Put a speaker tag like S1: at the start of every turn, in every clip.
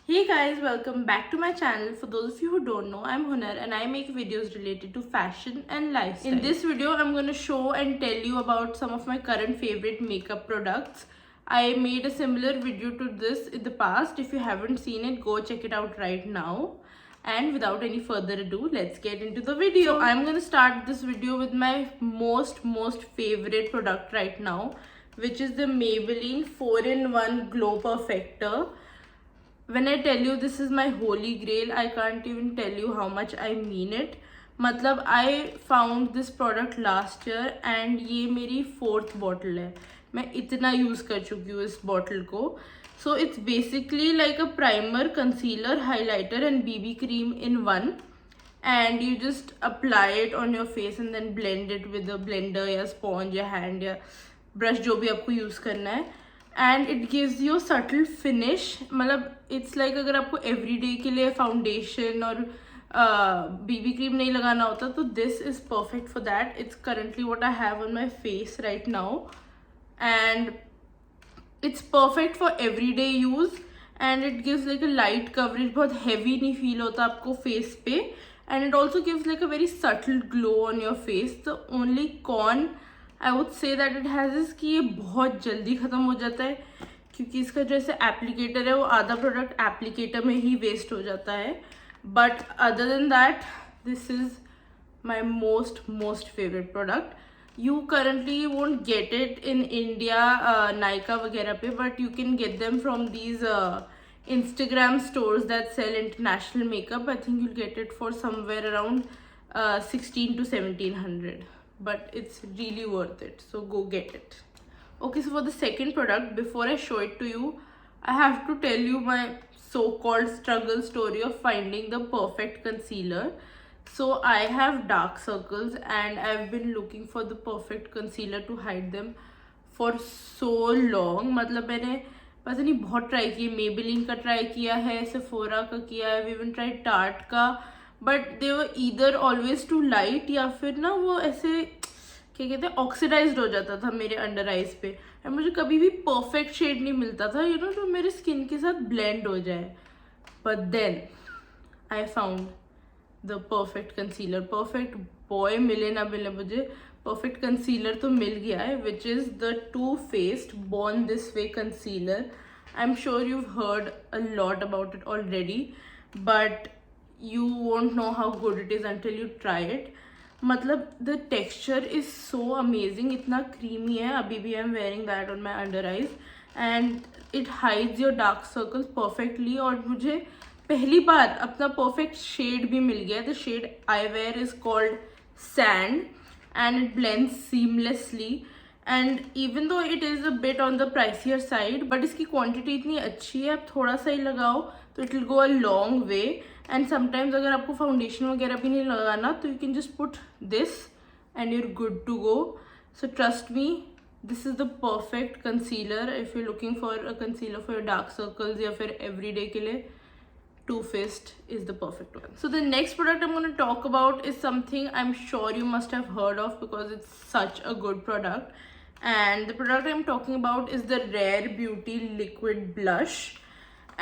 S1: Hey guys, welcome back to my channel. For those of you who don't know, I'm Hunar and I make videos related to fashion and lifestyle. In this video, I'm going to show and tell you about some of my current favorite makeup products. I made a similar video to this in the past. If you haven't seen it, go check it out right now. And without any further ado, let's get into the video. So I'm going to start this video with my most favorite product right now, which is the Maybelline 4-in-1 Glow Perfector. When I tell you this is my holy grail, I can't even tell you how much I mean it. मतलब I found this product last year and ये मेरी 4th bottle है. मैं इतना use कर चुकी हूँ इस bottle को. So it's basically like a primer, concealer, highlighter and BB cream in one. And you just apply it on your face and then blend it with a blender या sponge या hand या brush जो भी आपको use करना है. And it gives you subtle finish. मतलब it's like अगर आपको एवरी डे के लिए फाउंडेशन और बीबी क्रीम नहीं लगाना होता तो this is perfect for that. It's currently what I have on my face right now and it's perfect for every day use. And it gives like a light coverage, बहुत heavy नहीं feel होता आपको face पे. And it also gives like a very subtle glow on your face. The only con I would say that it has is कि ये बहुत जल्दी ख़त्म हो जाता है क्योंकि इसका जैसे एप्लीकेटर है वो आधा प्रोडक्ट एप्लीकेटर में ही वेस्ट हो जाता है. But other than that this is my most favourite product. You currently won't get it in India Nykaa वगैरह पे, but you can get them from these Instagram stores that sell international makeup. I think you'll get it for somewhere around 16 to 1700. But it's really worth it, so go get it. Okay, so for the second product, before I show it to you, I have to tell you my so-called struggle story of finding the perfect concealer. So I have dark circles and I've been looking for the perfect concealer to hide them for so long. मतलब मैंने पता नहीं बहुत try किया. Maybelline का try किया है, Sephora का किया है, we even tried Tarte का, but they were either always too light या फिर ना वो ऐसे क्या कहते हैं ऑक्सीडाइज्ड हो जाता था मेरे अंडर आइज पे. एंड मुझे कभी भी परफेक्ट शेड नहीं मिलता था जो मेरे स्किन के साथ ब्लेंड हो जाए. But then I found the perfect concealer. Perfect boy मिले ना मिले मुझे, परफेक्ट कंसीलर तो मिल गया है, which is the Too Faced Born This Way concealer. I am sure you've heard a lot about it already, but you won't know how good it is until you try it. मतलब the texture is so amazing, इतना creamy है. अभी भी I'm wearing that on my under eyes and it hides your dark circles perfectly. और मुझे पहली बार अपना perfect shade भी मिल गया. The shade I wear is called Sand and it blends seamlessly. And even though it is a bit on the pricier side, but इसकी quantity इतनी अच्छी है, आप थोड़ा सा ही लगाओ तो it will go a long way. And sometimes अगर आपको फाउंडेशन वगैरह भी नहीं लगाना तो you can just put this and you're good to go. So trust me, this is the perfect concealer if you're looking for a concealer for your dark circles या फिर everyday के लिए. Too Faced is the perfect one. So the next product I'm going to talk about is something I'm sure you must have heard of because it's such a good product. And the product I'm talking about is the Rare Beauty Liquid Blush.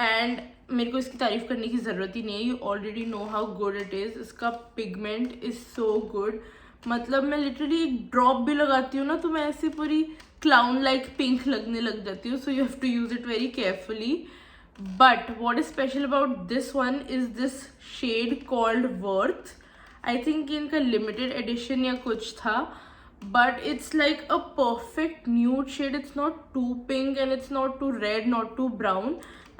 S1: And मेरे को इसकी तारीफ करने की ज़रूरत ही नहीं है. You already know how good it is. इसका पिगमेंट इज़ सो गुड. मतलब मैं लिटरली एक ड्रॉप भी लगाती हूँ ना तो मैं ऐसे पूरी क्लाउन लाइक पिंक लगने लग जाती हूँ. So you have to use it very carefully. But what is special about this one is this shade called worth. I think इनका लिमिटेड एडिशन या कुछ था, but it's like a perfect nude shade. It's not too pink and it's not too red, not too brown.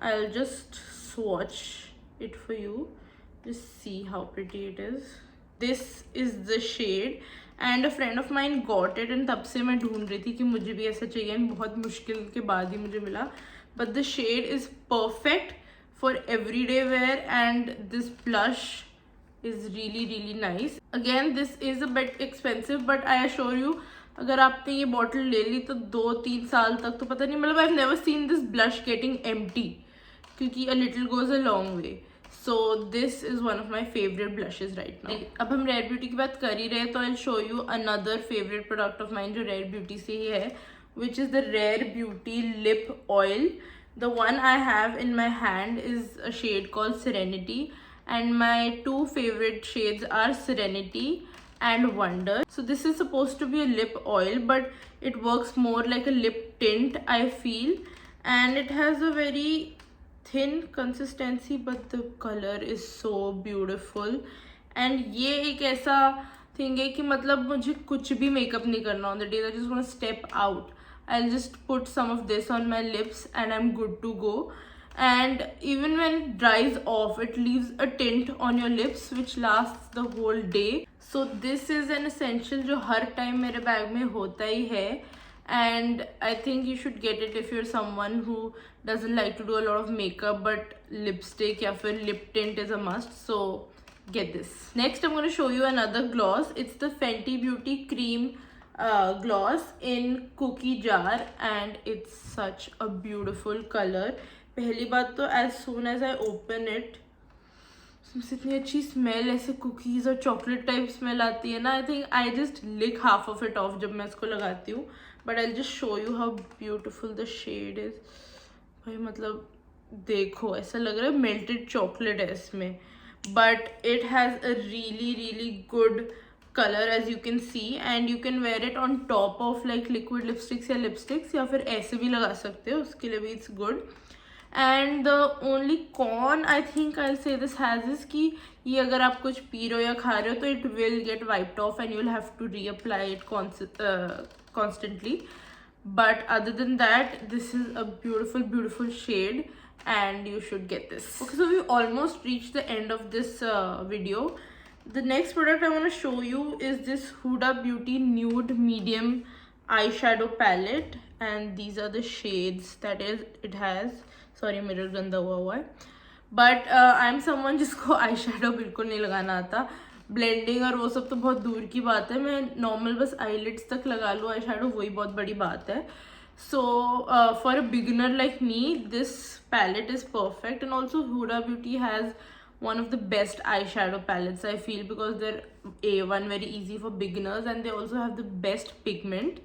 S1: I'll just swatch it for you. Just see how pretty it is. This is the shade and a friend of mine got it and तब से मैं ढूंढ रही थी कि मुझे भी ऐसा चाहिए and बहुत मुश्किल के बाद ही मुझे मिला. But the shade is perfect for everyday wear and this blush is really nice. Again, this is a bit expensive, but I assure you अगर आपने ये बॉटल ले ली तो 2-3 साल तक तो पता नहीं. मतलब I've never seen this blush getting empty क्योंकि a little goes a long way. So this is one of my favorite blushes right now. अब हम Rare Beauty की बात कर ही रहे तो I'll show you another favorite product of mine जो Rare Beauty से ही है, which is the Rare Beauty Lip Oil, The one I have in my hand is a shade called Serenity, and my two favorite shades are Serenity and Wonder. So this is supposed to be a lip oil, but it works more like a lip tint, I feel, and it has a very thin consistency, but the color is so beautiful. And ये एक ऐसा thing है कि मतलब मुझे कुछ भी makeup नहीं करना on the day I just want to step out. I'll just put some of this on my lips and I'm good to go. And even when it dries off, it leaves a tint on your lips which lasts the whole day. So this is an essential जो हर time मेरे bag में होता ही है. And I think you should get it if you're someone who doesn't like to do a lot of makeup but lipstick या फिर lip tint is a must. So get this. Next I'm going to show you another gloss. It's the Fenty Beauty Cream gloss in cookie jar, and it's such a beautiful color. पहली बात तो as soon as I open it, इसमें इतनी अच्छी smell, ऐसे cookies और chocolate type smell आती है ना. I think I just lick half of it off जब मैं इसको लगाती हूँ. But I just show you how beautiful the shade is. भाई मतलब देखो, ऐसा लग रहा है मेल्टेड चॉकलेट है इसमें. But it has a really good color as you can see, and you can wear it on top of like liquid lipsticks या lipsticks, या फिर ऐसे भी लगा सकते हो, उसके लिए भी it's good. And the only con I think I'll say this has is कि ये अगर आप कुछ पी रहे हो या खा रहे हो तो it will get wiped off and you'll have to reapply it constantly. But other than that, this is a beautiful shade and you should get this. Okay, so we almost reached the end of this video. The next product I want to show you is this Huda Beauty Nude Medium eyeshadow palette, and these are the shades that it has. Sorry, mirror गंदा हुआ है. But I'm someone जिसको eyeshadow बिल्कुल नहीं लगाना आता. Blending और वो सब तो बहुत दूर की बात है. मैं नॉर्मल बस eyelids तक लगा लूँ eyeshadow, वही बहुत बड़ी बात है. So for a beginner like me, this palette is perfect. And also Huda Beauty has one of the best eyeshadow palettes I feel, because they're one very easy for beginners and they also have the best pigment.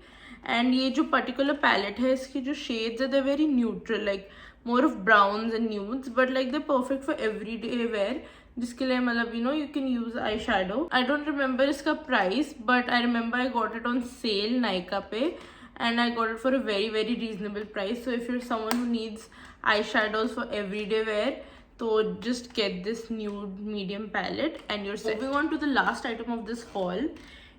S1: And ये जो particular palette है, इसकी जो shades है, they're very neutral, like more of browns and nudes, but like they're perfect for everyday wear, जिसके लिए मतलब you know you can use eyeshadow. I don't remember इसका price, but I remember I got it on sale Nykaa पे, and I got it for a very reasonable price. So if you're someone who needs eyeshadows for everyday wear, so just get this nude medium palette and you're set. Moving on to the last item of this haul,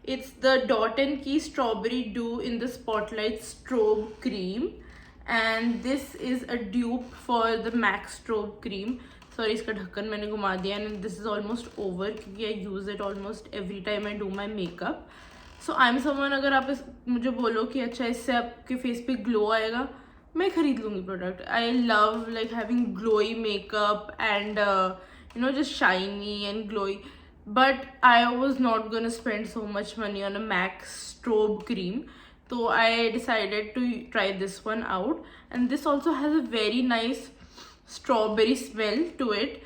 S1: it's the Dot & Key Strawberry Dew in the Spotlight Strobe Cream, and this is a dupe for the MAC Strobe Cream. Sorry, इसका ढक्कन मैंने घुमा दिया, and this is almost over क्योंकि I use it almost every time I do my makeup. So I'm someone, अगर आप मुझे बोलो कि अच्छा इससे आपके फेस पे ग्लो आएगा, मैं खरीद लूँगी product. I love like having glowy makeup and you know just shiny and glowy. But I was not gonna spend so much money on a MAC Strobe Cream. So I decided to try this one out, and this also has a very nice strawberry smell to it,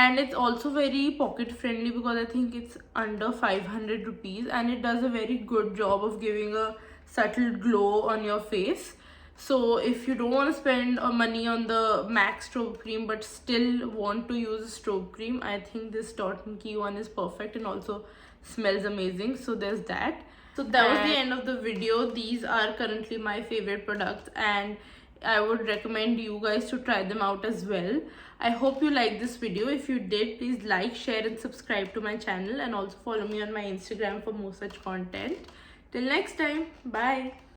S1: and it's also very pocket friendly because I think it's under 500 rupees, and it does a very good job of giving a subtle glow on your face. So if you don't want to spend money on the MAC Strobe Cream but still want to use a strobe cream, I think this Dot & Key one is perfect and also smells amazing. So there's that. So that was the end of the video. These are currently my favorite products, and I would recommend you guys to try them out as well. I hope you liked this video. If you did, please like, share and subscribe to my channel, and also follow me on my Instagram for more such content. Till next time, bye.